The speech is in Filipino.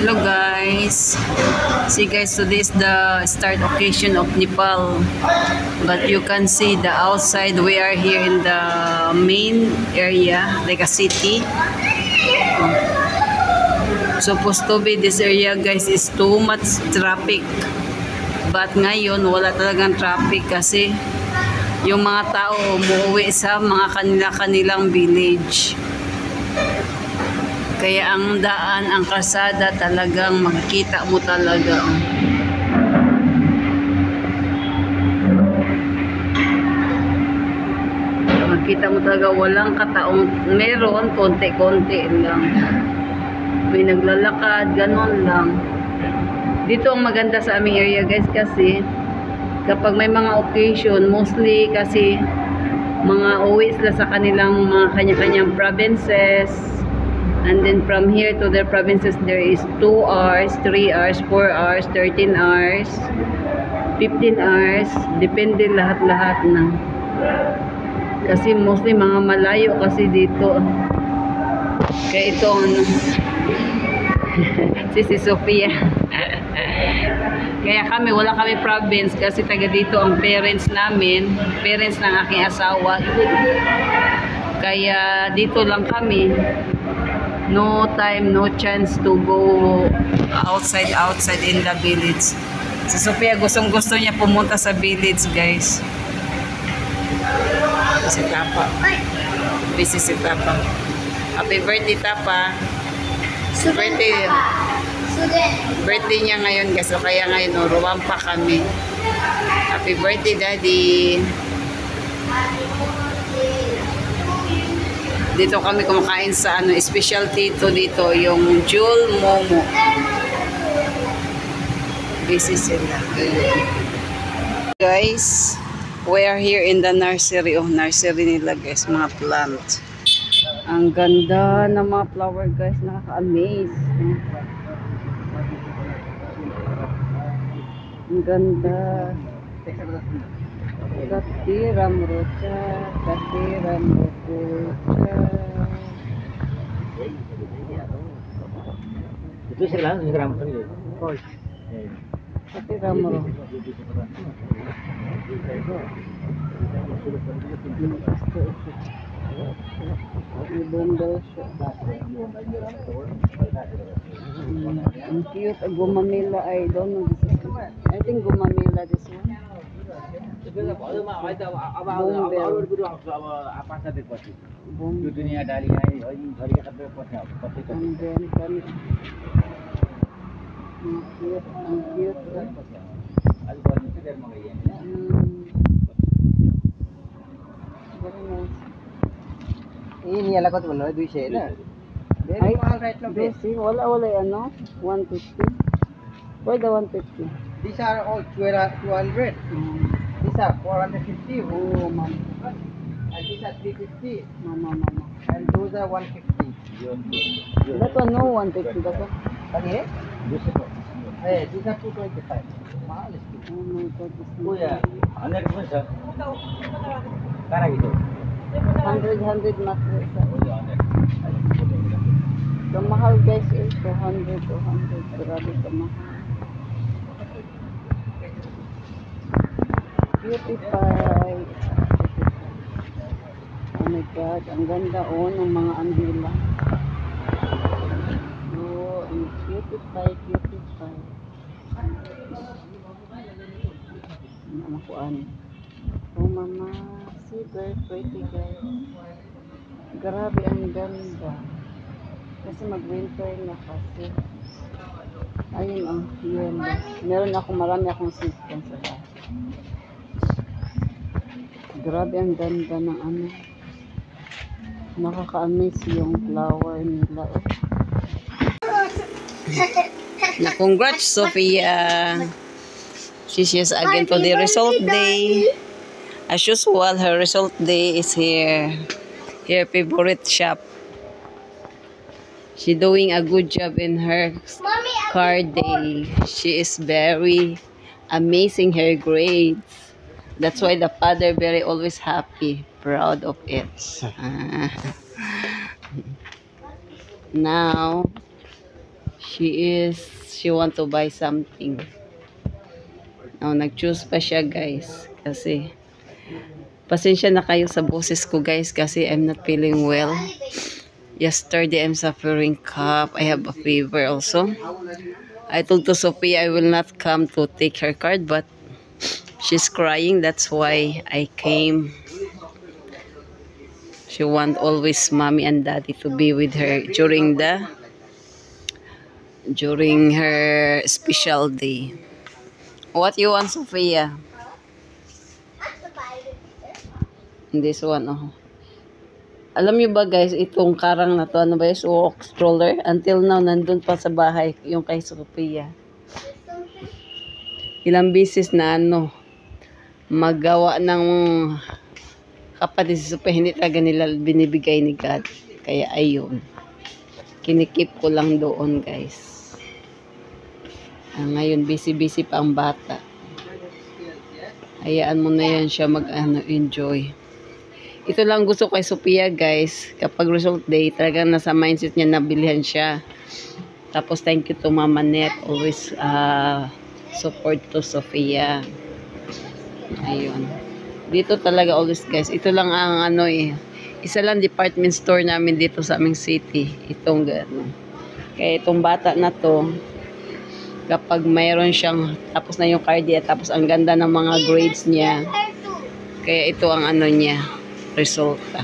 Hello guys. See guys, today is the start occasion of Nepal. But you can see the outside. We are here in the main area, like a city. Supposed to be this area guys is too much traffic. But ngayon wala talagang traffic kasi yung mga tao umuwi sa mga kanilang village. Kaya ang daan, ang kalsada talagang makikita mo talaga. Makikita mo talaga walang kataong, meron konti-konti lang. May naglalakad, ganon lang. Dito ang maganda sa aming area guys kasi kapag may mga occasion, mostly kasi mga uwi sila sa kanilang mga kanya-kanyang provinces. And then from here to their provinces, there is 2 hours, 3 hours, 4 hours, 13 hours, 15 hours. Depende lahat-lahat na. Kasi mostly mga malayo kasi dito. Kaya ito ano, si Sofia. Kaya kami, wala kami province kasi taga dito ang parents namin, parents ng aking asawa. Kaya dito lang kami. No time, no chance to go outside in the village. Si Sophia gustong-gusto niya pumunta sa village, guys. Si Tapa. Busy si Tapa. Happy birthday, Tapa. Birthday niya ngayon, guys. So, kaya ngayon, ruwang pa kami. Happy birthday, Daddy. Dito kami kumakain sa ano, specialty to dito, yung Jewel Momo. Busy sila. Guys, we are here in the nursery. Oh, nursery nila guys, mga plant. Ang ganda ng mga flower guys, nakaka-amaze. Ang ganda. Katiram rocha, katiram rocha. Itu sekarang sekarang pergi. Oh. Katiram rocha. Ibundol siya. Ang cute. Gumamila, I don't know this is. I think Gumamila this one. दुनिया डाली है घर के खतरे पर ini ala kau tu mana 200 na very all right now see wala ano 150 why the 150 these are all 200 these are 450 oh mama and these are 350 mama and those are 150 that one no 150 that one okay hey these are 225 mahal oh my god oh yeah 100 sir kara gitu 100 mattress kamahal guys 200 grabe kamahal Beautify. Oh my god, ang ganda ng mga andila. Oh, ang Beautify. Nakuan. Oh mama, see very pretty guys. Grabe ang ganda. Kasi mag-winter na kasi. Ayun yun. Marami akong sequence sa bahay. Grabe ang ganda ng ano. Nakaka-amaze yung flower nila. Na congrats Sophia. She's just again to the result day. As usual, her result day is here. Her favorite shop. She doing a good job in her card day. She is very amazing her grades. That's why the father very always happy, proud of it. Now She want to buy something. Oh, nag-choose pa siya, guys. Kasi, pasensya na kayo sa boses ko, guys, kasi I'm not feeling well. Yesterday, I'm suffering cough. I have a fever also. I told to Sophia I will not come to take her card, but she's crying. That's why I came. She want always mommy and daddy to be with her during her special day. What you want, Sophia? This one, oh. Alam niyo ba, guys, itong karang na to, ano ba yung walk stroller? Until now, nandun pa sa bahay, yung kay Sophia. Ilang bisis na, magawa ng kapatid si Sophia, hindi talaga nila binibigay ni God. Kaya, ayun. Kinikip ko lang doon, guys. Ngayon, busy-busy pa ang bata. Hayaan mo na yan siya mag-enjoy. Ito lang gusto kay Sophia, guys. Kapag result day, talagang nasa mindset niya na bilhan siya. Tapos, thank you to Mama Net. Always support to Sophia. Ayun. Dito talaga always, guys. Ito lang ang isa lang department store namin dito sa aming city. Itong gano'n. Kaya itong bata na to, kapag mayroon siyang, tapos na yung cardia, tapos ang ganda ng mga grades niya. Kaya ito ang niya, resulta.